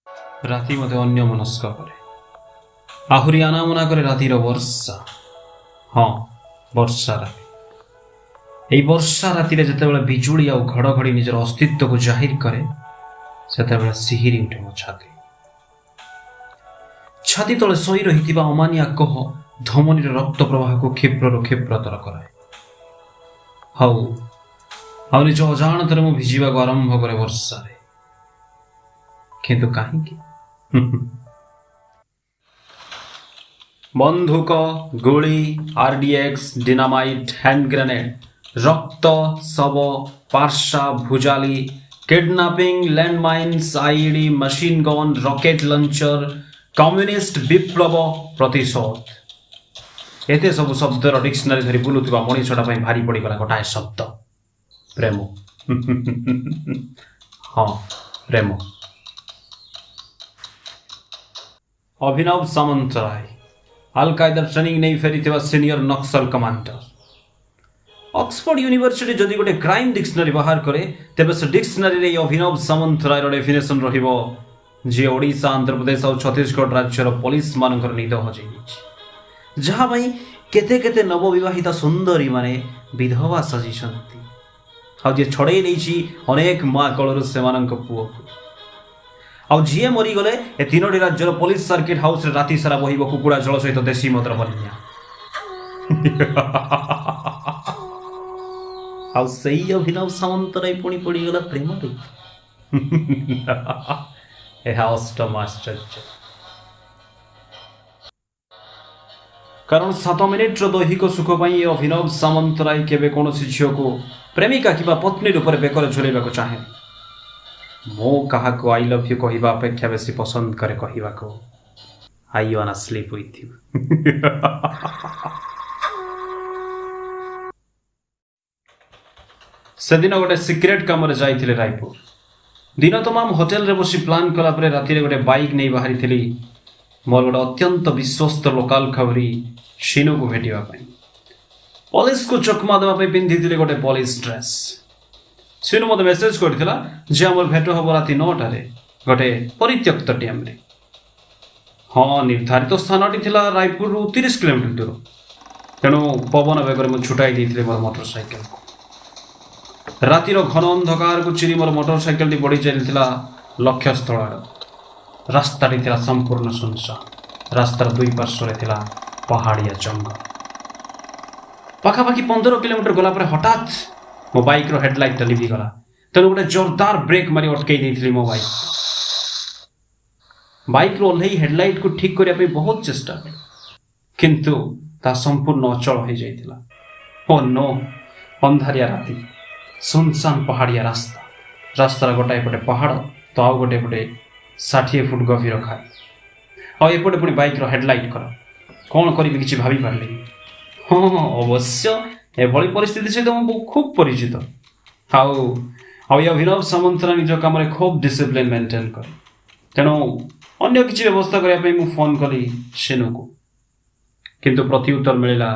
ରାତି ମୋତେ ଅନ୍ୟମନସ୍କ କରେ। ଆହୁରି ଆନାମନା କରେ ରାତିର ବର୍ଷା। ହଁ, ବର୍ଷା ରାତି। ଏହି ବର୍ଷା ରାତିରେ ଯେତେବେଳେ ବିଜୁଳି ଆଉ ଘଡ଼ଘଡ଼ି ନିଜର ଅସ୍ତିତ୍ୱକୁ ଜାହିର କରେ, ସେତେବେଳେ ସିହିରି ଉଠେ ମୋ ଛାତି। ଛାତି ତଳେ ଶୋଇ ରହିଥିବା ଅମାନିଆ କୋହ ଧମନୀର ରକ୍ତ ପ୍ରବାହକୁ କ୍ଷିପ୍ରରୁ କ୍ଷିପ୍ରତର କରାଏ। ଆଉ ନିଜ ଅଜାଣତରେ ମୁଁ ଭିଜିବାକୁ ଆରମ୍ଭ କରେ ବର୍ଷାରେ। କିନ୍ତୁ କାହିଁକି? ବନ୍ଧୁକ, ଗୁଳି, RDX, ଡିନାମାଇଟ୍, ହ୍ୟାଣ୍ଡ ଗ୍ରେନେଡ୍, ରକ୍ତ, ଶବ, ପାର୍ଶା, ଭୁଜାଲି, kidnapping, landmines, IED, machine gun, rocket launcher, communist ବିପ୍ଳବ, ପ୍ରତିଶୋଧ। ଏତେ ସବୁ ଶବ୍ଦର ଡିକ୍ସନାରୀ ଧରି ବୁଲୁଥିବା ମଣିଷଟା ପାଇଁ ଭାରି ପଡ଼ିଗଲା ଗୋଟାଏ ଶବ୍ଦ, ପ୍ରେମ। ହଁ, ପ୍ରେମ। ଅଭିନବ ସାମନ୍ତରାୟ, ଆଲ୍-କାଏଦା ଟ୍ରେନିଂ ନେଇ ଫେରିଥିବା senior Naxal commander. Oxford university ଯଦି ଗୋଟେ କ୍ରାଇମ୍ ଡିକ୍ସନାରୀ ବାହାର କରେ, ତେବେ ସେ ଡିକ୍ସନାରୀରେ ଏହି ଅଭିନବ ସାମନ୍ତରାୟର ଡେଫିନେସନ୍ ରହିବ, ଯିଏ ଓଡ଼ିଶା, ଆନ୍ଧ୍ରପ୍ରଦେଶ ଆଉ ଛତିଶଗଡ଼ ରାଜ୍ୟର ପୋଲିସମାନଙ୍କର ନିଦ ହଜେଇ ଦେଇଛି, ଯାହା ପାଇଁ କେତେ କେତେ ନବବିବାହିତା ସୁନ୍ଦରୀମାନେ ବିଧବା ସାଜିଛନ୍ତି, ଆଉ ଯିଏ ଛଡ଼େଇ ନେଇଛି ଅନେକ ମା କୋଳରୁ ସେମାନଙ୍କ ପୁଅକୁ, ଆଉ ଯିଏ ମରିଗଲେ ଏ ତିନୋଟି ରାଜ୍ୟର ପୋଲିସ ସର୍କିଟ ହାଉସରେ ରାତି ସାରା ବହିବ କୁକୁଡ଼ା ଜଳ ସହିତ ଦେଶୀ ମଦର ବନ୍ୟା। ଆଉ ସେଇ ଅଭିନବ ସାମନ୍ତରାୟ ପୁଣି ପଡ଼ିଗଲା ପ୍ରେମରେ। ଏହା ଅଷ୍ଟମ ଆଶ୍ଚର୍ଯ୍ୟ। କାରଣ 7 ମିନିଟର ଦୈହିକ ସୁଖ ପାଇଁ ଏ ଅଭିନବ ସାମନ୍ତରାୟ କେବେ କୌଣସି ଝିଅକୁ ପ୍ରେମିକା କିମ୍ବା ପତ୍ନୀ ରୂପରେ ବେକରେ ଝୁଲେଇବାକୁ ଚାହେଁନି। ମୁଁ କାହାକୁ ଆଇ ଲଭ୍ ୟୁ କହିବା ଅପେକ୍ଷା ବେଶୀ ପସନ୍ଦ କରେ କହିବାକୁ I wanna sleep with you. ସେଦିନ ଗୋଟେ ସିକ୍ରେଟ୍ କାମରେ ଯାଇଥିଲେ ରାୟପୁର। ଦିନ ତମାମ ହୋଟେଲରେ ବସି ପ୍ଲାନ୍ କଲା ପରେ ରାତିରେ ଗୋଟେ ବାଇକ୍ ନେଇ ବାହାରିଥିଲି ମୋର ଗୋଟେ ଅତ୍ୟନ୍ତ ବିଶ୍ୱସ୍ତ ଲୋକାଲ ଖବରୀ ସିନୁକୁ ଭେଟିବା ପାଇଁ। ପୋଲିସକୁ ଚକମା ଦେବା ପାଇଁ ପିନ୍ଧିଥିଲି ଗୋଟେ ପୋଲିସ ଡ୍ରେସ୍। ସିନୁ ମୋତେ ମେସେଜ କରିଥିଲା ଯେ ଆମର ଭେଟ ହେବ ରାତି 9ଟାରେ ଗୋଟେ ପରିତ୍ୟକ୍ତ ଡ୍ୟାମ୍ରେ। ହଁ, ନିର୍ଦ୍ଧାରିତ ସ୍ଥାନଟି ଥିଲା ରାୟପୁରରୁ 30 କିଲୋମିଟର ଦୂର। ତେଣୁ ପବନ ବେଗରେ ମୁଁ ଛୁଟାଇ ଦେଇଥିଲି ମୋର ମୋଟର ସାଇକେଲକୁ। ରାତିର ଘନ ଅନ୍ଧକାରକୁ ଚିରି ମୋର ମୋଟର ସାଇକେଲଟି ବଢ଼ି ଚାଲିଥିଲା ଲକ୍ଷ୍ୟସ୍ଥଳ ଆଡ଼କୁ। ରାସ୍ତାଟି ଥିଲା ସମ୍ପୂର୍ଣ୍ଣ ଶୂନଶାନ। ରାସ୍ତାର ଦୁଇ ପାର୍ଶ୍ୱରେ ଥିଲା ପାହାଡ଼ିଆ ଜଙ୍ଗଲ। ପାଖାପାଖି 15 କିଲୋମିଟର ଗଲା ପରେ ହଠାତ୍ ମୋ ବାଇକ୍ର ହେଡଲାଇଟ୍ଟା ଲିଭିଗଲା। ତେଣୁ ଗୋଟେ ଜୋରଦାର ବ୍ରେକ୍ ମାରି ଅଟକେଇ ଦେଇଥିଲି ମୋ ବାଇକ୍ରୁ ଓହ୍ଲେଇ ହେଡଲାଇଟ୍କୁ ଠିକ୍ କରିବା ପାଇଁ ବହୁତ ଚେଷ୍ଟା କଲି, କିନ୍ତୁ ତାହା ସମ୍ପୂର୍ଣ୍ଣ ଅଚଳ ହୋଇଯାଇଥିଲା। ଓ ନୋ! ଅନ୍ଧାରିଆ ରାତି, ଶୂନଶାନ ପାହାଡ଼ିଆ ରାସ୍ତା। ରାସ୍ତାର ଗୋଟାଏ ପଟେ ପାହାଡ଼ ତ ଆଉ ଗୋଟେ ପଟେ 60 ଫୁଟ ଗଭୀର ଖାଇ, ଆଉ ଏପଟେ ପୁଣି ବାଇକ୍ର ହେଡଲାଇଟ୍ ଖରାପ। କ'ଣ କରିବି କିଛି ଭାବିପାରିଲିନି। ହଁ, ଅବଶ୍ୟ ଏଭଳି ପରିସ୍ଥିତି ସହିତ ମୁଁ ଖୁବ୍ ପରିଚିତ। ଆଉ ଏ ଅଭିନବ ସାମନ୍ତରାୟ ନିଜ କାମରେ ଖୁବ୍ ଡିସିପ୍ଲିନ୍ ମେଣ୍ଟେନ୍ କରେ। ତେଣୁ ଅନ୍ୟ କିଛି ବ୍ୟବସ୍ଥା କରିବା ପାଇଁ ମୁଁ ଫୋନ୍ କଲି ସିନୁକୁ, କିନ୍ତୁ ପ୍ରତି ଉତ୍ତର ମିଳିଲା,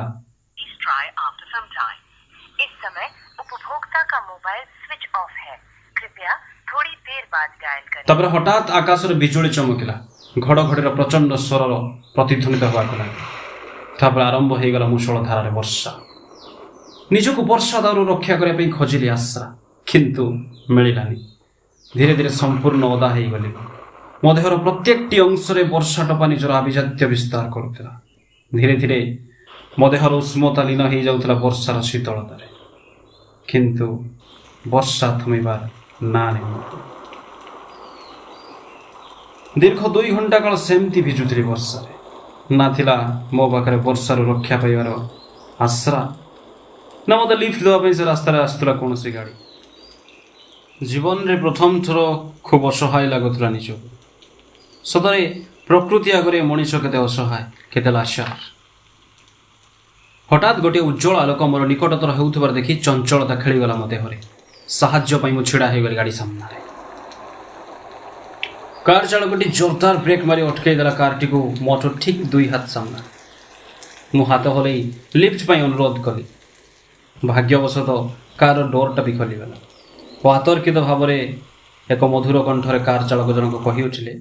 ତାପରେ ହଠାତ୍ ଆକାଶରେ ବିଜୁଳି ଚମକିଲା। ଘଡ଼ଘଡ଼ିର ପ୍ରଚଣ୍ଡ ସ୍ୱରର ପ୍ରତିଧ୍ୱନିତ ହେବାକୁ ଲାଗିଲା। ତାପରେ ଆରମ୍ଭ ହୋଇଗଲା ମୂଷଳଧାରାରେ ବର୍ଷା। ନିଜକୁ ବର୍ଷା ଦାଉରୁ ରକ୍ଷା କରିବା ପାଇଁ ଖୋଜିଲି ଆଶ୍ରା, କିନ୍ତୁ ମିଳିଲାନି। ଧୀରେ ଧୀରେ ସମ୍ପୂର୍ଣ୍ଣ ଓଦା ହୋଇଗଲି। ମୋ ଦେହର ପ୍ରତ୍ୟେକଟି ଅଂଶରେ ବର୍ଷା ଟପା ନିଜର ଆଭିଜାତ୍ୟ ବିସ୍ତାର କରୁଥିଲା। ଧୀରେ ଧୀରେ ମୋ ଦେହର ଉଷ୍ମତା ଲୀନ ହୋଇଯାଉଥିଲା ବର୍ଷାର ଶୀତଳତାରେ, କିନ୍ତୁ ବର୍ଷା ଥମିବାର ନା ନେଇ। ଦୀର୍ଘ 2 ଘଣ୍ଟା କାଳ ସେମିତି ଭିଜୁଥିଲି ବର୍ଷାରେ। ନା ଥିଲା ମୋ ପାଖରେ ବର୍ଷାରୁ ରକ୍ଷା ପାଇବାର ଆଶ୍ରା, ନା ମୋତେ ଲିଫ୍ଟ ଦେବା ପାଇଁ ସେ ରାସ୍ତାରେ ଆସୁଥିଲା କୌଣସି ଗାଡ଼ି। ଜୀବନରେ ପ୍ରଥମ ଥର ଖୁବ୍ ଅସହାୟ ଲାଗୁଥିଲା ନିଜକୁ। ସତରେ ପ୍ରକୃତି ଆଗରେ ମଣିଷ କେତେ ଅସହାୟ, କେତେ ଲାଚାର। ହଠାତ୍ ଗୋଟିଏ ଉଜ୍ଜଳ ଆଲୋକ ମୋର ନିକଟତର ହେଉଥିବାର ଦେଖି ଚଞ୍ଚଳତା ଖେଳିଗଲା ମୋ ଦେହରେ। ସାହାଯ୍ୟ ପାଇଁ ମୁଁ ଛିଡ଼ା ହୋଇଗଲି ଗାଡ଼ି ସାମ୍ନାରେ। କାର ଚାଳକଟି ଜୋରଦାର ବ୍ରେକ୍ ମାରି ଅଟକାଇ ଦେଲା କାରଟିକୁ ମୋଠୁ ଠିକ୍ 2 ହାତ ସାମ୍ନାରେ। ମୁଁ ହାତ ହଲେଇ ଲିଫ୍ଟ ପାଇଁ ଅନୁରୋଧ କଲି। ଭାଗ୍ୟବଶତଃ କାରର ଡୋରଟା ବି ଖୋଲିଗଲା ଓ ଅତର୍କିତ ଭାବରେ ଏକ ମଧୁର କଣ୍ଠରେ କାର ଚାଳକ ଜଣକ କହି ଉଠିଲେ,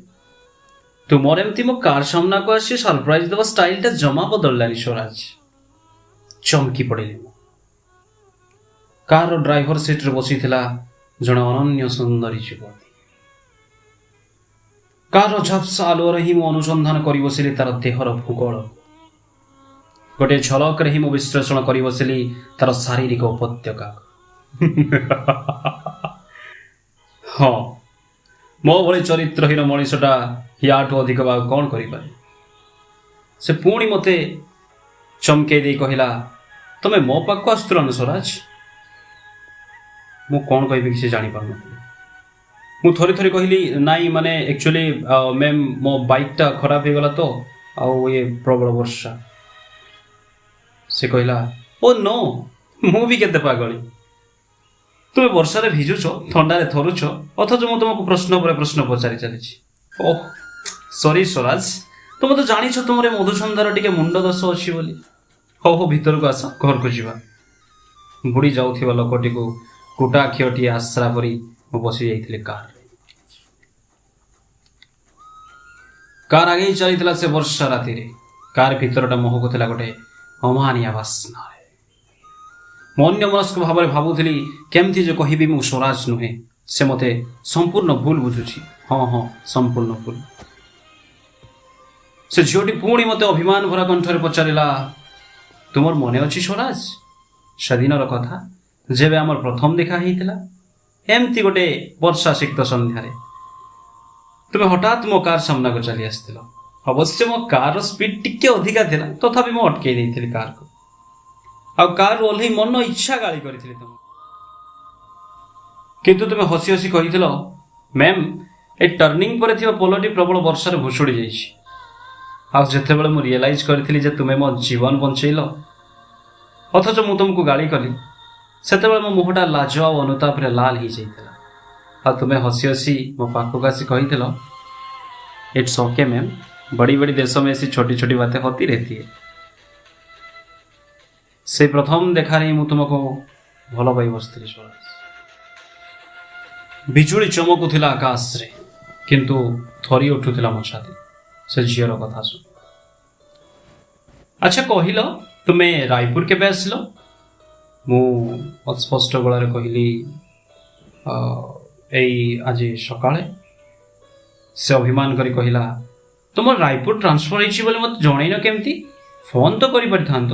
ତୁମର ଏମିତି ମୋ କାର୍ ସାମ୍ନାକୁ ଆସି ସରପ୍ରାଇଜ ଦେବା ଷ୍ଟାଇଲଟା ଜମା ବଦଳିଲାନି ସ୍ୱରାଜ। ଚମକି ପଡ଼ିଲି ମୁଁ। କାର୍ର ଡ୍ରାଇଭର ସିଟ୍ରେ ବସିଥିଲା ଜଣେ ଅନନ୍ୟ ସୁନ୍ଦରୀ ଯୁବତୀ। କାର୍ର ଝାପ୍ସା ଆଲୁଅରେ ହିଁ ମୁଁ ଅନୁସନ୍ଧାନ କରି ବସିଲି ତାର ଦେହର ଭୂଗୋଳ। ଗୋଟିଏ ଝଲକରେ ହିଁ ମୁଁ ବିଶ୍ଳେଷଣ କରି ବସିଲି ତାର ଶାରୀରିକ ଉପତ୍ୟକା। ହଁ, ମୋ ଭଳି ଚରିତ୍ରହୀନ ମଣିଷଟା ୟାଠୁ ଅଧିକ ଆଉ କ'ଣ କରିପାରେ? ସେ ପୁଣି ମୋତେ ଚମକେଇ ଦେଇ କହିଲା, ତମେ ମୋ ପାଖକୁ ଆସୁଥିଲ ନା ସ୍ୱରାଜ? ମୁଁ କ'ଣ କହିବି କିଛି ଜାଣିପାରୁନଥିଲି। ମୁଁ ଥରେ ଥରେ କହିଲି, ନାଇଁ ମାନେ ଆକ୍ଚୁଆଲି ମ୍ୟାମ୍ ମୋ ବାଇକ୍ଟା ଖରାପ ହେଇଗଲା ତ, ଆଉ ଇଏ ପ୍ରବଳ ବର୍ଷା। ସେ କହିଲା, ଓ ନୋ, ମୁଁ ବି କେତେ ପାଗଳି। ତୁମେ ବର୍ଷାରେ ଭିଜୁଛ, ଥଣ୍ଡାରେ ଥରୁଛ, ଅଥଚ ମୁଁ ତୁମକୁ ପ୍ରଶ୍ନ ପରେ ପ୍ରଶ୍ନ ପଚାରି ଚାଲିଛି। ଓହ ସରି ସ୍ୱରାଜ, ତୁମେ ତ ଜାଣିଛ ତୁମର ମଧୁସନ୍ଧାର ଟିକେ ମୁଣ୍ଡ ଦୋଷ ଅଛି ବୋଲି। ହଉ ହଉ ଭିତରକୁ ଆସ, ଘରକୁ ଯିବା। ବୁଡ଼ି ଯାଉଥିବା ଲୋକଟିକୁ କୁଟା କ୍ଷୀରଟିଏ ଆଶ୍ରା କରି ମୁଁ ବସି ଯାଇଥିଲି କାର୍ରେ। କାର୍ ଆଗେଇ ଚାଲିଥିଲା ସେ ବର୍ଷା ରାତିରେ। କାର୍ ଭିତରଟା ମହକୁଥିଲା ଗୋଟେ ଅମାନିଆ ବାସ୍ନାରେ। ମୁଁ ଅନ୍ୟମନସ୍କ ଭାବରେ ଭାବୁଥିଲି କେମିତି ଯେ କହିବି ମୁଁ ସ୍ୱରାଜ ନୁହେଁ, ସେ ମୋତେ ସମ୍ପୂର୍ଣ୍ଣ ଭୁଲ ବୁଝୁଛି। ହଁ ହଁ, ସମ୍ପୂର୍ଣ୍ଣ ଭୁଲ। ସେ ଝିଅଟି ପୁଣି ମୋତେ ଅଭିମାନ ଭରା କଣ୍ଠରେ ପଚାରିଲା, ତୁମର ମନେ ଅଛି ସ୍ୱରାଜ ସେଦିନର କଥା, ଯେବେ ଆମର ପ୍ରଥମ ଦେଖା ହେଇଥିଲା? ଏମିତି ଗୋଟେ ବର୍ଷା ସିକ୍ତ ସନ୍ଧ୍ୟାରେ ତୁମେ ହଠାତ୍ ମୋ କାର୍ ସାମ୍ନାକୁ ଚାଲି ଆସିଥିଲ। ଅବଶ୍ୟ ମୋ କାର୍ର ସ୍ପିଡ୍ ଟିକେ ଅଧିକା ଥିଲା, ତଥାପି ମୁଁ ଅଟକେଇ ଦେଇଥିଲି କାର୍କୁ, ଆଉ କାର୍ରୁ ଓହ୍ଲେଇ ମନ ଇଚ୍ଛା ଗାଳି କରିଥିଲି ତୁମକୁ। କିନ୍ତୁ ତୁମେ ହସି ହସି କହିଥିଲ, ମ୍ୟାମ୍ ଏ ଟର୍ଣ୍ଣିଂ ପରେ ଥିବା ପୋଲଟି ପ୍ରବଳ ବର୍ଷାରେ ଭୁଷୁଡ଼ି ଯାଇଛି। ଆଉ ଯେତେବେଳେ ମୁଁ ରିଏଲାଇଜ୍ କରିଥିଲି ଯେ ତୁମେ ମୋ ଜୀବନ ବଞ୍ଚେଇଲ, ଅଥଚ ମୁଁ ତୁମକୁ ଗାଳି କଲି, ସେତେବେଳେ ମୋ ମୁହଁଟା ଲାଜ ଆଉ ଅନୁତାପରେ ଲାଲ ହେଇଯାଇଥିଲା। ଆଉ ତୁମେ ହସି ହସି ମୋ ପାଖକୁ ଆସି କହିଥିଲ, इट्स ओके मैम, बड़ी बड़ी देशों में ऐसी छोटी छोटी बातें होती रहती है। से प्रथम देखारे ମୁଁ ତୁମକୁ ଭଲ ପାଇ ବସିଥିଲି ସ୍ୱରାଜ। ବିଜୁଳି ଚମକୁଥିଲା ଆକାଶରେ, କିନ୍ତୁ ଥରି ଉଠୁଥିଲା ମୋ ଛାତି ସେ ଝିଅର କଥା ଶୁଣି। ଆଚ୍ଛା କହିଲ, ତୁମେ ରାୟପୁର କେବେ ଆସିଲ? ମୁଁ ଅସ୍ପଷ୍ଟ ଗଳାରେ କହିଲି, ଏଇ ଆଜି ସକାଳେ। ସେ ଅଭିମାନ କରି କହିଲା, ତୁମର ରାୟପୁର ଟ୍ରାନ୍ସଫର ହେଇଛି ବୋଲି ମୋତେ ଜଣେଇନ କେମିତି? ଫୋନ୍ ତ କରିପାରିଥାନ୍ତ।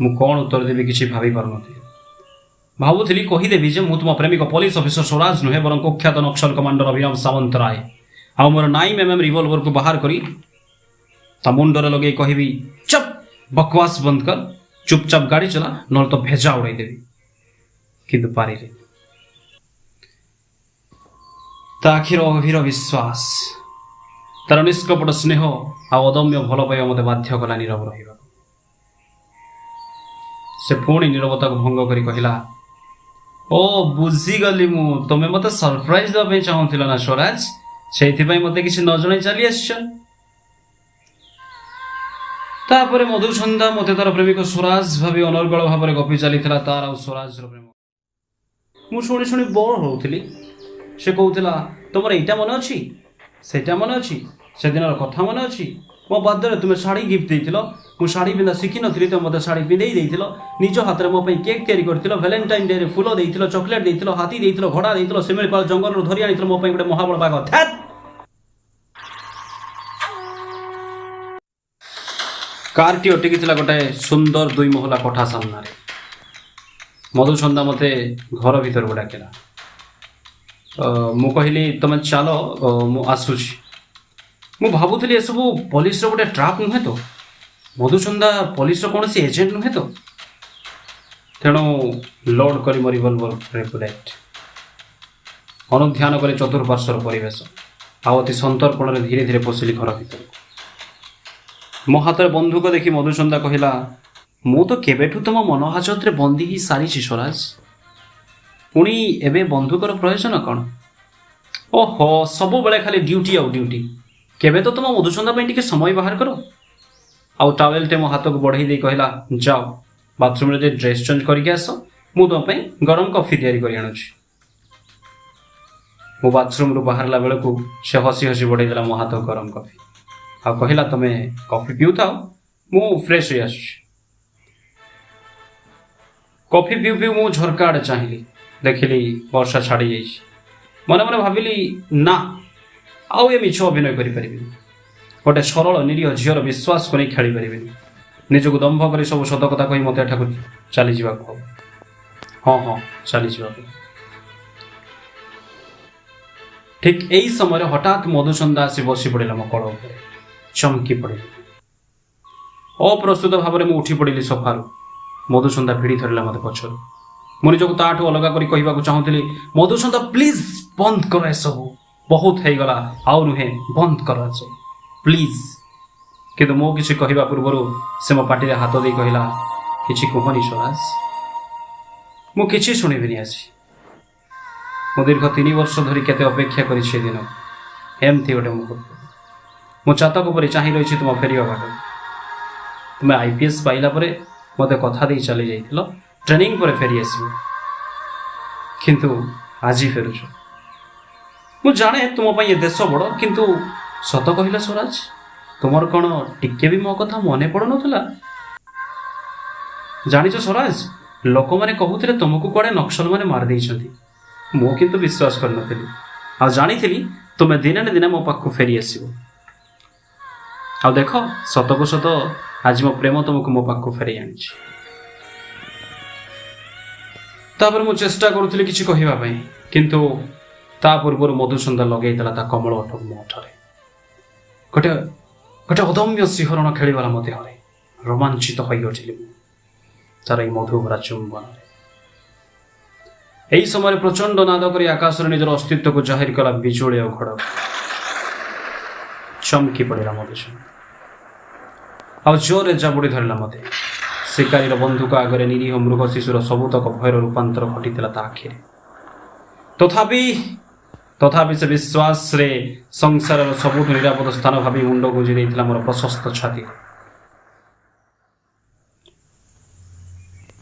ମୁଁ କ'ଣ ଉତ୍ତର ଦେବି କିଛି ଭାବିପାରୁନଥିଲି। ଭାବୁଥିଲି କହିଦେବି ଯେ ମୁଁ ତୁମ ପ୍ରେମିକ ପୋଲିସ ଅଫିସର ସ୍ୱରାଜ ନୁହେଁ, ବରଂ କୁଖ୍ୟାତ ନକ୍ସଲ କମାଣ୍ଡର ଅଭିନବ ସାମନ୍ତରାୟ। ଆଉ ମୋର 9mm ରିଭଲଭରକୁ ବାହାର କରି ତା ମୁଣ୍ଡରେ ଲଗେଇ କହିବି, ଚୁପ୍, ବକୱାସ ବନ୍ଦ କର, ଚୁପଚାପ ଗାଡ଼ି ଚଲା, ନହେଲେ ତ ଭେଜା ଉଡ଼େଇଦେବି। କିନ୍ତୁ ପାରିଲି। ତା ଆଖିର ଗଭୀର ବିଶ୍ୱାସ, ତାର ନିଷ୍କପଟ ସ୍ନେହ ଆଉ ଅଦମ୍ୟ ଭଲ ପାଇବା ମୋତେ ବାଧ୍ୟ କଲା ନୀରବ ରହିବାକୁ। ସେ ପୁଣି ନୀରବତାକୁ ଭଙ୍ଗ କରି କହିଲା, ଓ ବୁଝିଗଲି ମୁଁ, ତୁମେ ମୋତେ ସରପ୍ରାଇଜ ଦେବା ପାଇଁ ଚାହୁଁଥିଲ ନା ସ୍ୱରାଜ, ସେଇଥିପାଇଁ ମୋତେ କିଛି ନ ଜଣାଇ ଚାଲି ଆସିଛ। ତାପରେ ମଧୁସନ୍ଧା ମୋତେ ତାର ପ୍ରେମିକ ସ୍ୱରାଜ ଭାବି ଅନର୍ଗଳ ଭାବରେ ଗପି ଚାଲିଥିଲା ତାର ଆଉ ସ୍ୱରାଜର ପ୍ରେମ। ମୁଁ ଶୁଣି ଶୁଣି ବୋର୍ ହଉଥିଲି। ସେ କହୁଥିଲା, ତୁମର ଏଇଟା ମନେ ଅଛି, ସେଇଟା ମନେ ଅଛି, ସେଦିନର କଥା ମନେ ଅଛି, ମୋ ବାର୍ଥଡେରେ ତୁମେ ଶାଢ଼ୀ ଗିଫ୍ଟ ଦେଇଥିଲ, ମୁଁ ଶାଢ଼ୀ ପିନ୍ଧା ଶିଖିନଥିଲି, ତୁମେ ମୋତେ ଶାଢ଼ୀ ପିନ୍ଧେଇ ଦେଇଥିଲ, ନିଜ ହାତରେ ମୋ ପାଇଁ କେକ୍ ତିଆରି କରିଥିଲ, ଭ୍ୟାଲେଣ୍ଟାଇନ୍ ଡେରେ ଫୁଲ ଦେଇଥିଲ, ଚକୋଲେଟ୍ ଦେଇଥିଲ, ହାତୀ ଦେଇଥିଲ, ଘୋଡ଼ା ଦେଇଥିଲ, ଶିମିଳିପାଳ ଜଙ୍ଗଲରୁ ଧରି ଆଣିଥିଲ ମୋ ପାଇଁ ଗୋଟେ ମହାବଳ ବାଘ। କାର୍ଟି ଅଟିକିଥିଲା ଗୋଟାଏ ସୁନ୍ଦର 2 ମହଲା କୋଠା ସାମ୍ନାରେ। ମଧୁସନ୍ଧା ମୋତେ ଘର ଭିତରକୁ ଡାକିଲା। ମୁଁ କହିଲି, ତମେ ଚାଲ, ମୁଁ ଆସୁଛି। ମୁଁ ଭାବୁଥିଲି ଏସବୁ ପୋଲିସର ଗୋଟେ ଟ୍ରାପ୍ ନୁହେଁ ତ, ମଧୁସନ୍ଧା ପୋଲିସର କୌଣସି ଏଜେଣ୍ଟ ନୁହେଁ ତ। ତେଣୁ ଲୋଡ୍ କରି ମୋ ରିଭଲଭର ବୁଲେଟ୍ ଅନୁଧ୍ୟାନ କରି ଚତୁଃପାର୍ଶ୍ୱର ପରିବେଶ ଆଉ ଅତି ସନ୍ତର୍ପଣରେ ଧୀରେ ଧୀରେ ପଶିଲି ଘର ଭିତରକୁ। ମୋ ହାତରେ ବନ୍ଧୁକ ଦେଖି ମଧୁସନ୍ଧା କହିଲା, ମୁଁ ତ କେବେଠୁ ତୁମ ମନ ହାଜତରେ ବନ୍ଦୀ ହେଇ ସାରିଛି ସ୍ୱରାଜ, ପୁଣି ଏବେ ବନ୍ଧୁକର ପ୍ରୟୋଜନ କ'ଣ? ଓହୋ, ସବୁବେଳେ ଖାଲି ଡ୍ୟୁଟି ଆଉ ଡ୍ୟୁଟି। କେବେ ତ ତୁମ ମଧୁସନ୍ଧା ପାଇଁ ଟିକେ ସମୟ ବାହାର କର। ଆଉ ଟାୱେଲଟେ ମୋ ହାତକୁ ବଢ଼େଇ ଦେଇ କହିଲା, ଯାଅ ବାଥରୁମ୍ରେ ଯାଇ ଡ୍ରେସ୍ ଚେଞ୍ଜ କରିକି ଆସ, ମୁଁ ତୁମ ପାଇଁ ଗରମ କଫି ତିଆରି କରି ଆଣୁଛି। मो बाथरूम रू बाहरला बेलू से हसी हसी बढ़ेदेला मो हाथ गरम कॉफी आ कहला तुम कॉफी पीऊ था मु फ्रेश हो आस कॉफी पीऊ पीऊ मु झरका आड़े चाहिए देखिली वर्षा छाड़ी जाइए मन मन भाविली ना आउ ए मिछ अभिनय करें गोटे सरल निरीह झीर विश्वास को नहीं खेली पारे निजक दम्भ कर सब सत कथा कही मत एठाक चली जावाक हाँ हाँ चली जावाक ठीक यही समय हठात मधुचंदा आसी बसी पड़ा मो कड़ उपर चमकी पड़े अप्रस्तुत भाव में उठी पड़ी सोफारू मधुचंदा भिड़ी धरला मत पछर मुझे निजक ताठू अलग कर चाहूली मधुचंदा प्लीज बंद कर ए सब बहुत हो गला आउ नुहे बंद कर सब प्लीज किंतु मो किसी कहवा पूर्वर से मो पार्टी हाथ दे कहला किसी कहनी स्वराज मु किसी शुणिबिनी आज मो दीर्घ 3 वर्ष धरी केते अपेक्षा करी से दिन एमती गोटे मुहूर्त मो चातक पर चाह रही तुम फेरिया बाट तुम आईपीएस पाइला परे मते कथा दे चली जाइथिलो ट्रेनिंग पर फेरी आसबो किंतु आज फेरुछ मु जाने तुम ये देश बड़ किंतु सत कहला स्वराज तुमर कौन टिके भी मो कथा मने पड़ नथला जानिछ स्वराज लोक माने कहूथिले तुमको कोडे नक्सल माने मार देइछंती मु किंतु विश्वास कर नथिली आ जानिथिली तुमे दिने दिन मो पाखु फेरी आसीबो आ देखो सत को सत आज मो प्रेम तुमको मो पाखु फेरी आनिछि तापर मु चेष्टा करुथिली किछि कहिबा पई किंतु ता पूर्व मधुचंदा लगे ता कमल ओठ मो ओठरे गोटे गोटे अदम्य शिहरण खेलीगला मो देहरे रोमांचित हो उठिली तार ये मधुभरा चुंबन यही समय प्रचंड नाद कर आकाश निजर अस्तित्व को जाहिर कला बिजुली और घड़ चमकी पड़ा मधुचंदा आ जोरे जाबुड़ी धरला मत शिकारी बंधुक आगे निरीह मृग शिशुर सबुतक भयर रूपांतर घटी आखिरे तथापि से विश्वास रे संसार सबुठ निरापद स्थान भावी मुंड गुंजी देइथिला मोर प्रशस्त छाती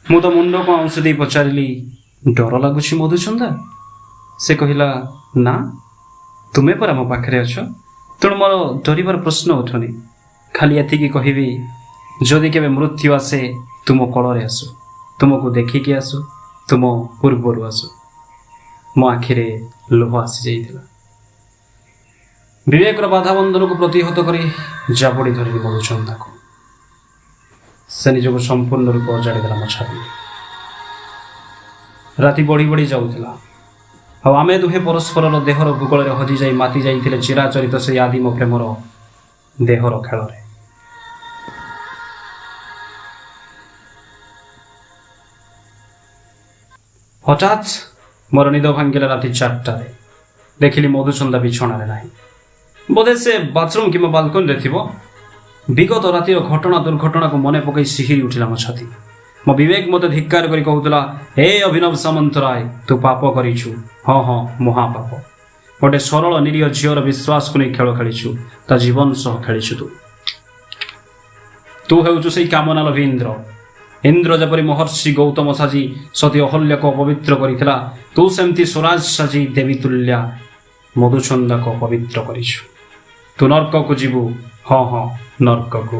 मु तो मुंड को आंसू दे पचारिली डर लगुच मधुचंदा से कहला ना तुम्हें पर मो पाखरे अछ तेणु मोर डरबार प्रश्न उठुनी खाली एतिकी कहबी जदि केबे मृत्यु आसे तुम कଳରେ आसु तुमको देखिकी आसु तुम पूर्वर आसु मो आखिरे लोह आसी जाइथिला विवेक बाधा बंधन को प्रतिहत करी जाबड़ी धरली मधुचंदा को से निजक संपूर्ण रूप अजाड़ी देला मो छाती राति बढ़ी बढ़ी जाऊला आमे दुहे परस्पर देहर भूगोल हजि जाई माति जाइथिले चिराचरित से आदिम प्रेमर देहर खेल हठात मोर निद भांगिला राति 4टा देखिली मधुचंदा बिछणारे नाही बोधे से बाथरूम किंबा बाल्कनी रे थिबो विगत रातिर घटना दुर्घटना को मने पकई सिहिरी उठिला मो छाती मो विवेक मते धिक्कार करी कहूतला हे अभिनव सामंतराय तू पाप करिछु हाँ हाँ महापाप गोटे सरल निरीह झीर विश्वास को नहीं खेल खेलीछु ता जीवन सह खेलीछु तू हेउछु सेई कामना लभ इंद्र जपरी महर्षि गौतम साजी सती अहल्या को पवित्र करिथिला तू सेमती स्वराज साजी देवी तुल्या मधुचंदा को पवित्र करिछु तू नरक को जीवु हाँ हाँ नरक को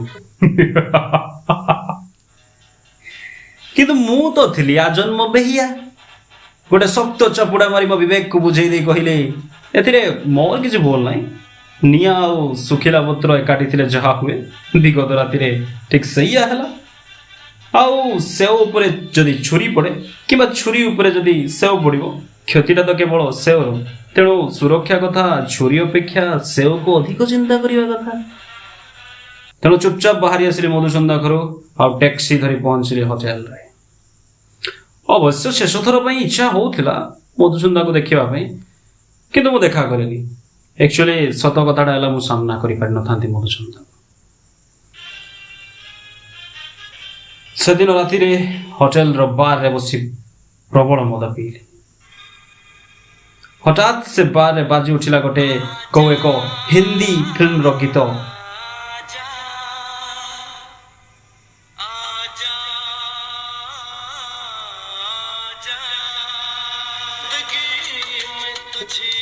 किंतु मु तो थिली आजन्म बेहिया गोटे शक्त चपुड़ा मारी मो विवेक को बुझे दे कहले एथिरे मोर किछ बोल नाही निया और सुखिला पत्र एकाठी थिले जहा हुए विगत रातिरे ठीक सैया हला आउ सेव उपरे जदि छुरी पड़े किंबा छुरी उपरे जदि सेव पड़िबो क्षतिटा तो केवल सेव तेणु सुरक्षा कथा छुरी अपेक्षा सेव को अधिक चिंता करवा कथा तेणु चुपचाप बाहरी आसिले मधुचंदा घर आ टैक्सी धरी पहुंचले होटेल रे अवश्य शेष थर पर इच्छा होउथिला मधुचंदा को देखिबा पई किंतु मु देखा करेनी एक्चुअली सत कथाटा हला मु सामना करि पारि न थांती मधुचंदा सेदिन राति रे होटेल रो बार रे बसी प्रबल मद पीली हठात से बार रे बाजी उठिला गोटे को एक हिंदी फिल्म रो गीत जिंदगी में तुझे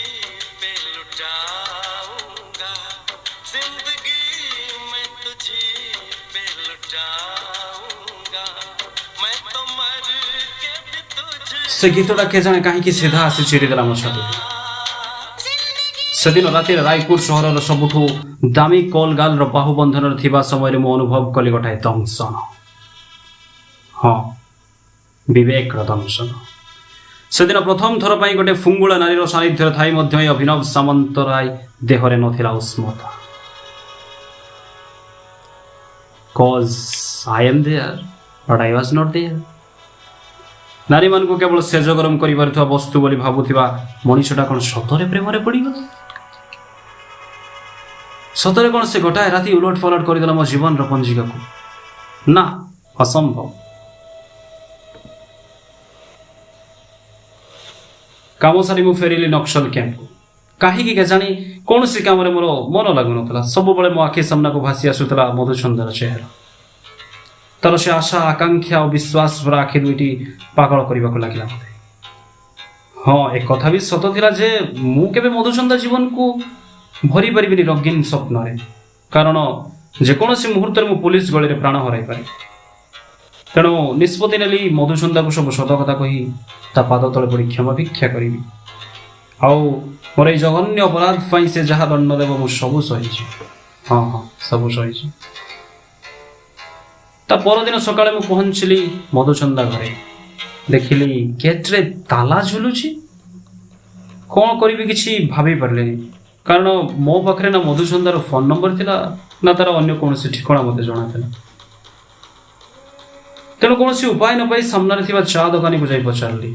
जाऊंगा जिंदगी में तुझे पे लुटाऊंगा मैं तो मर के भी तुझे से गीतटा के जाने काहींकि सीधा आसी चिड़िदेला मो छाती सेदिन रातिर रायपुर सहरर सबुठू दामी कलगाल बाहुबंधन थिबा समय मु अनुभव कली गोटाए दंशन हाँ विवेक दंशन सेदिन प्रथम थर पर गोटे फुंगुला नारीर सानिध्य थाई मध्य अभिनव सामंतराय देहरे नथिला उष्मता cause I am there but I was not there नारी मान को केवल सेज गरम करि पारुथवा वस्तु बोली भाबुथिबा मनीषटा कोन सतरे प्रेम रे पड़ी गला सतरे कोन से गोटाए राति उलट पलट करदेला मो जीवन रो पंजिका को ना असंभव काम सारी मु फेरिली नक्सल कैंप को कहीं केजाणी कौन सी काम मोर मन लगुन सब बड़े मो आखि सामना को भासी आसुला मधुचंदर चेहरा तार से आशा आकांक्षा और विश्वास भरा आखि दुईटी पागल करने को लगे मत हाँ एक कथा भी सत थिला जे मु केबे मधुचंदा जीवन को भरी पारिबिनी रंगीन स्वप्न रे कारण जेकोसी मुहूर्त मु पुलिस गली रे प्राण हराई पारे तेणु निष्पत्ति नेली मधुचंदा को सब सत कथा कही ता पाद तले पड़ी क्षमा भिक्षा करी आउ मोर जघन्य अपराध पाई से जहाँ दंड देव मु सबू सही हाँ हाँ सबू सही ता परदिन सकाळे मु पहुंचली मधुचंदा घरे देखिली गेट्रे ताला झुलुची कौन करी किसी भाभी पारे कारण मो पाखे ना मधुचंदार फोन नंबर थिला ना तार अन्य कौन ठिकाना मत जना था तेणु कौन उपाय न पाई सामने थिबा चा दुकानी को जाई पचारली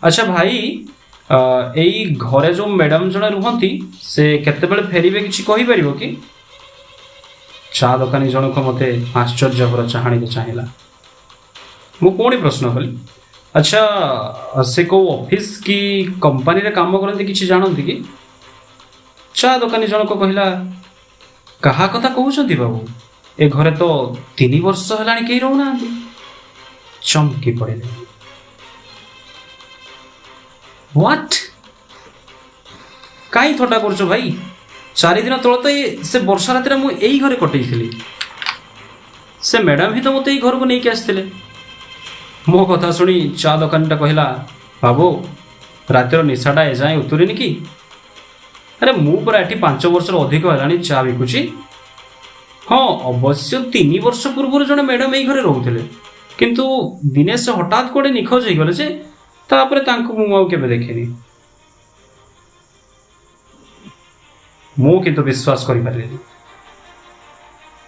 अच्छा भाई एई घरे जो मैडम जने रुहंती से केते बेले फेरिबे किछि कहि परिबो कि चा दुकानी जनक मते आश्चर्य भर चाहाणी को चाहिला मु कोनी प्रश्न कली अच्छा से को ऑफिस की कंपनी रे काम करंती किछि जानंती कि चा दुकानी जनक कहिला कहा कथा कहउछंती बाबू ए घरे तो 3 वर्ष हेलाणी केही रहना चमकी पड़े व्हाट कहीं थटा कर भाई 4 दिन तल तो से वर्षा रात मु एई घरे कटई से मैडम ही तो मत घर को नहीं आसते मो कथा शुणी चा दुकानटा कहला बाबू रातिर निशाटा एजाए उतुरीनि कि अरे मु पूरा एटी 5 वर्ष अधिक है चा बिकुची हाँ अवश्य 3 वर्ष पूर्व जड़े मैडम यही घरे रोते किंतु दिने से हठात कौटे निखोज हो गले जे तापर मुझे देखेनि मु किंतु विश्वास करि पारलिनि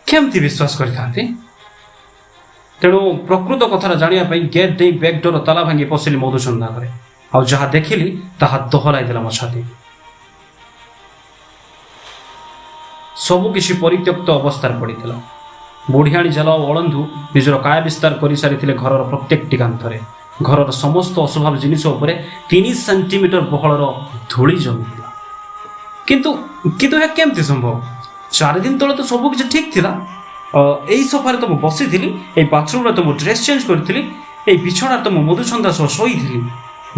केमती विश्वास करिथांती तेणु प्रकृत कथा जानिया पई गेट दे बैकडोर ताला भांगी पशिली मधुचंदा घरे आ जहा देखिली ताहा दोहराई देला मो छाती सबु किसी परित्यक्त अवस्था पड़ता बुढ़ियाणी जाल अळंधु निजर काय विस्तार कर सारी घर प्रत्येक कांथरे घर समस्त अस्वभाव जिनिस 3 सेंटीमीटर बहलर धूली जमी किंतु किंतु यह केमती संभव 4 दिन तले तो सब किसी ठीक थिला एई सोफारे तो बसी थी बाथरूम रे तो ड्रेस चेंज करी बिछणार तो मधुचंदा सह शोई थी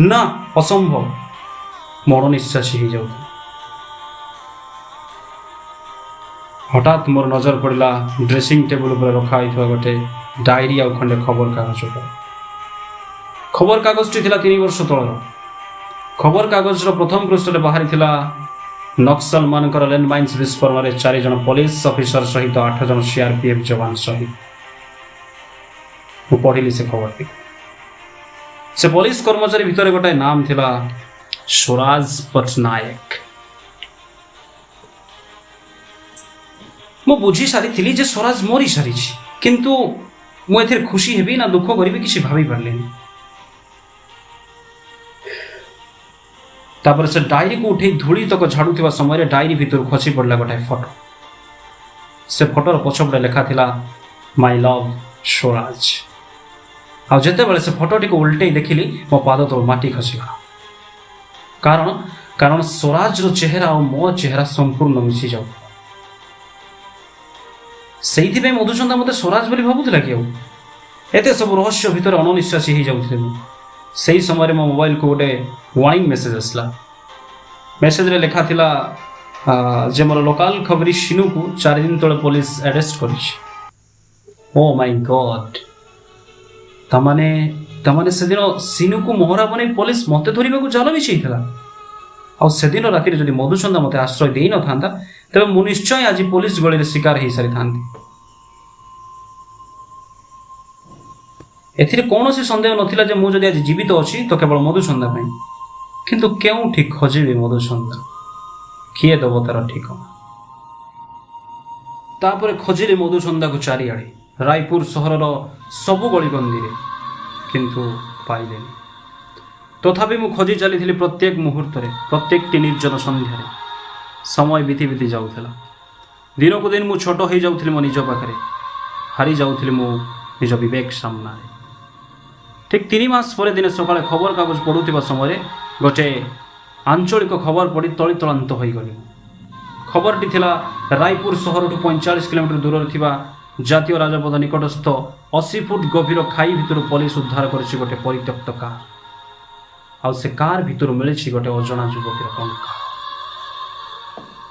ना असंभव मरण निश्वासी हो जाऊ हठात मोर नजर पड़ा ड्रेसिंग टेबल पर रखा गोटे डायरी आ खंडे खबर कागज खबर कागज टी 3 वर्ष तलर खबर कागज प्रथम पृष्ठ बाहरी नक्सल मानकर लैंडमाइन्स विस्फोरण में 4 जन पुलिस ऑफिसर सहित 8 जन सीआरपीएफ जवान शहीद पढ़िली से खबर से पुलिस कर्मचारी भितर गोटे नाम थिला स्वराज पटनायक मु बुझी सारी जे स्वराज मरी सारी किंतु मुझे खुशी हेबी ना दुख करी किसी भाभी पारलिनी तापर से डायरी को उठे धूली तक झाड़ुवा समय डायरी भितर खसी पड़ा गोटे फोटो से फोटोर पछपटे लिखा थिला माय लव स्वराज आ जिते बड़े से फोटोटी को उल्टे देखिली मो पाद तो माटी खसीगला कारण कारण स्वराज रो चेहरा और मो चेहरा संपूर्ण मिसी जाऊ से मधुचंदा मत स्वराज बोली भावुला कि एते सब रहस्य भितर अणनिश्वासी हो जाऊे से समय मो मोबाइल को गोटे वार्निंग मेसेज आसला मेसेज लेखा थिला जे मोर लोकल खबरी शिनू को 4 दिन तले पुलिस अरेस्ट करिछ। ओ माय गॉड, तमाने से दिन शिनू को मोहरा बनै पुलिस मते धरिबा को जाल बिछैथिला। आ से दिन राति जदि मधुचंदा मते आश्रय देई न थांता तबे मु निश्चय आज पुलिस गळीरे शिकार हेई सारी थांती। एथिरे कोनोसी संदेह नथिला जे मु जदि आज जीवित अछि तो केवल मधुचंदा पई, किंतु केउठी खोजिबे मधुचंदा, किए दब तार ठिकाना। तापरे खोजिले मधुचंदा को चारिआडे, रायपुर सहरर सबु गलीगंदी रे, किंतु पाइलेनी। तथापि मु खोजी चली प्रत्येक मुहूर्त रे, प्रत्येक निर्जन संध्यारे। समय बीती बीती जाउथला। दिन को दिन मु छोट हो जाउथली मो निज पाखरे, हारी जाउथली मु निज विवेक सामना। ठीक 3 मास पर दिन सकाळे खबर कागज पढुथिबा समय गोटे आंचलिक खबर पढ़ी तलितलांत हो गली। खबरटी थिला रायपुर सहर 45 किलोमीटर दूर थिबा जातीय राजपथ निकटस्थ 80 फुट गभीर खाई भितर पुलिस उद्धार करिछि गोटे परित्यक्त कार। आ से कार भितर मिलिछि गोटे अजଣା युवतीर कंकाळ।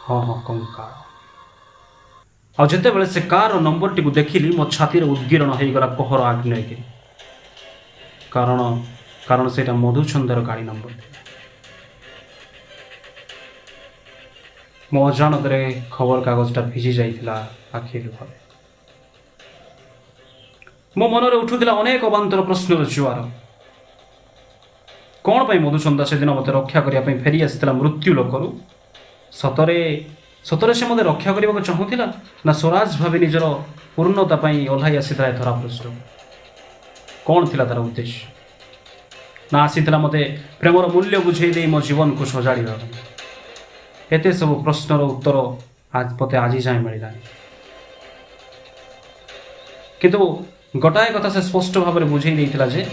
हाँ कंकाळ। आ जेते बेले से कार नंबर टी को देखिली मो छाती रे उद्गीरण हो गला कहर आग्नेयगिरी। कारण सेटा मधुचंदार गाड़ी नंबर थिला। मो अजाणत खबर कागजटा भिजी जाइथिला आखि लुहरे। मो मनरे उठुथिला अनेक अबांतर प्रश्नर जुआर। कौन पाई मधुचंदा से दिन मते रक्षा करिया पई फेरी आसिथिला मृत्यु लोकरु? सतरे से मते रक्षा करिया को चाहुथिला ना स्वराज भाबी निजर पूर्णता पई ओल्हाई आसिथिला धरा पृष्ठ? कौन थिला तार उद्देश्य? ना आसिथिला मते प्रेमर मूल्य बुझेई देई मो जीवन को सजाड़िबा? एते सब प्रश्नर उत्तर आज पते आज जाए मिललानी। किंतु गोटाए कथा से स्पष्ट भाव में बुझे देइथिला जे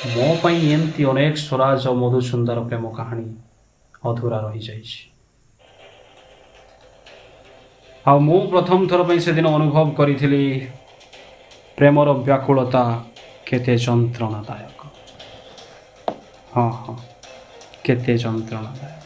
मो पई एमती अनेक स्वराज और मधुचंदार प्रेम कहानी अधूरा रही जाइछि। आ मु प्रथम थर पई से दिन अनुभव करिथिली प्रेमर व्याकुलता केते जंत्रणादायक। हाँ केते जंत्रणादायक।